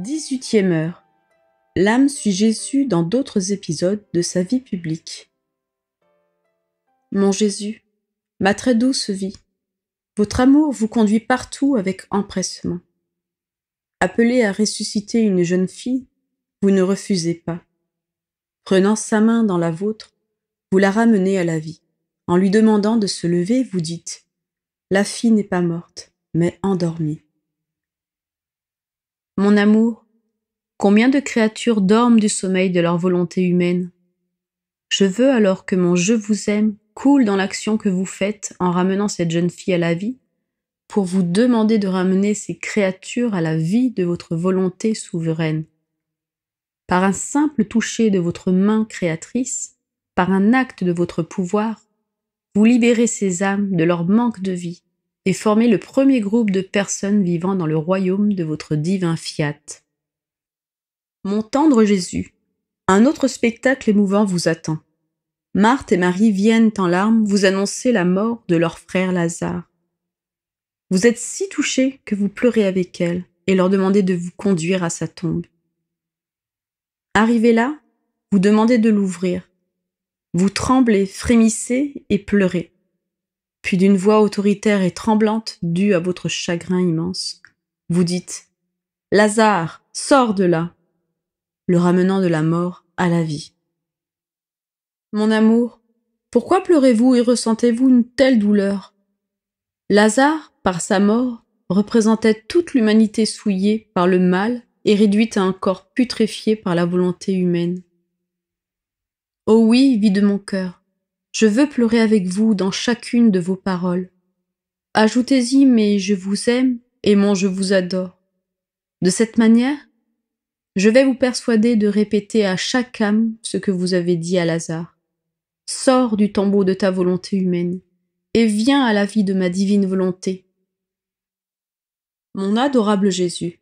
18e heure. L'âme suit Jésus dans d'autres épisodes de sa vie publique. Mon Jésus, ma très douce vie, votre amour vous conduit partout avec empressement. Appelé à ressusciter une jeune fille, vous ne refusez pas. Prenant sa main dans la vôtre, vous la ramenez à la vie. En lui demandant de se lever, vous dites « La fille n'est pas morte, mais endormie ». Mon amour, combien de créatures dorment du sommeil de leur volonté humaine? Je veux alors que mon « je vous aime » coule dans l'action que vous faites en ramenant cette jeune fille à la vie, pour vous demander de ramener ces créatures à la vie de votre volonté souveraine. Par un simple toucher de votre main créatrice, par un acte de votre pouvoir, vous libérez ces âmes de leur manque de vie et formez le premier groupe de personnes vivant dans le royaume de votre divin fiat. Mon tendre Jésus, un autre spectacle émouvant vous attend. Marthe et Marie viennent en larmes vous annoncer la mort de leur frère Lazare. Vous êtes si touchés que vous pleurez avec elles et leur demandez de vous conduire à sa tombe. Arrivé là, vous demandez de l'ouvrir. Vous tremblez, frémissez et pleurez. Puis d'une voix autoritaire et tremblante, due à votre chagrin immense, vous dites « Lazare, sors de là !» le ramenant de la mort à la vie. Mon amour, pourquoi pleurez-vous et ressentez-vous une telle douleur? Lazare, par sa mort, représentait toute l'humanité souillée par le mal et réduite à un corps putréfié par la volonté humaine. Oh oui, vie de mon cœur, je veux pleurer avec vous dans chacune de vos paroles. Ajoutez-y mes « je vous aime » et mon « je vous adore ». De cette manière, je vais vous persuader de répéter à chaque âme ce que vous avez dit à Lazare. Sors du tombeau de ta volonté humaine et viens à la vie de ma divine volonté. Mon adorable Jésus,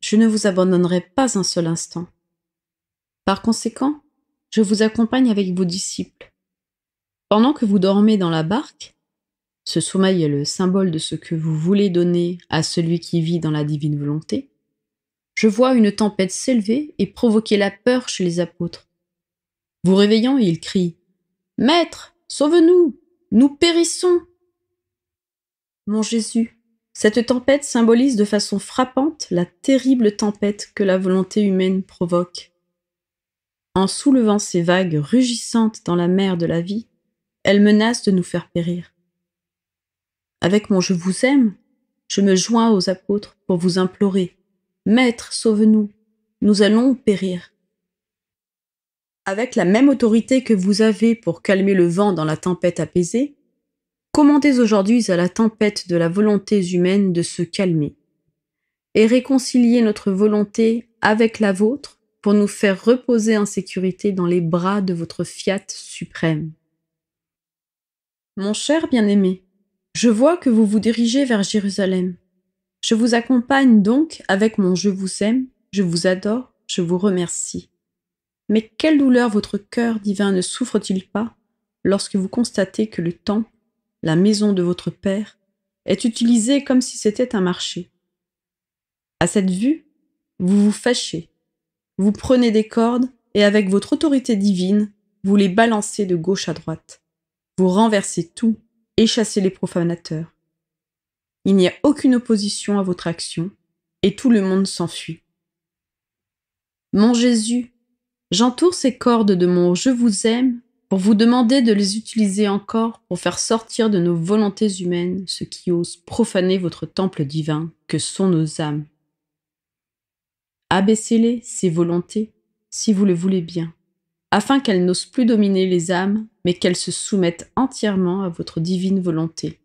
je ne vous abandonnerai pas un seul instant. Par conséquent, je vous accompagne avec vos disciples. Pendant que vous dormez dans la barque, ce sommeil est le symbole de ce que vous voulez donner à celui qui vit dans la divine volonté, je vois une tempête s'élever et provoquer la peur chez les apôtres. Vous réveillant, ils crient « Maître, sauve-nous, nous périssons !» Mon Jésus, cette tempête symbolise de façon frappante la terrible tempête que la volonté humaine provoque. En soulevant ces vagues rugissantes dans la mer de la vie, elle menace de nous faire périr. Avec mon « je vous aime », je me joins aux apôtres pour vous implorer « Maître, sauve-nous, nous allons périr ». Avec la même autorité que vous avez pour calmer le vent dans la tempête apaisée, commandez aujourd'hui à la tempête de la volonté humaine de se calmer et réconciliez notre volonté avec la vôtre pour nous faire reposer en sécurité dans les bras de votre fiat suprême. Mon cher bien-aimé, je vois que vous vous dirigez vers Jérusalem. Je vous accompagne donc avec mon « je vous aime », je vous adore, je vous remercie. Mais quelle douleur votre cœur divin ne souffre-t-il pas lorsque vous constatez que le temple, la maison de votre Père, est utilisé comme si c'était un marché. À cette vue, vous vous fâchez, vous prenez des cordes et avec votre autorité divine, vous les balancez de gauche à droite. Vous renversez tout et chassez les profanateurs. Il n'y a aucune opposition à votre action et tout le monde s'enfuit. Mon Jésus, j'entoure ces cordes de mon « je vous aime » pour vous demander de les utiliser encore pour faire sortir de nos volontés humaines ce qui ose profaner votre temple divin que sont nos âmes. Abaissez-les, ces volontés, si vous le voulez bien, afin qu'elles n'osent plus dominer les âmes, mais qu'elles se soumettent entièrement à votre divine volonté.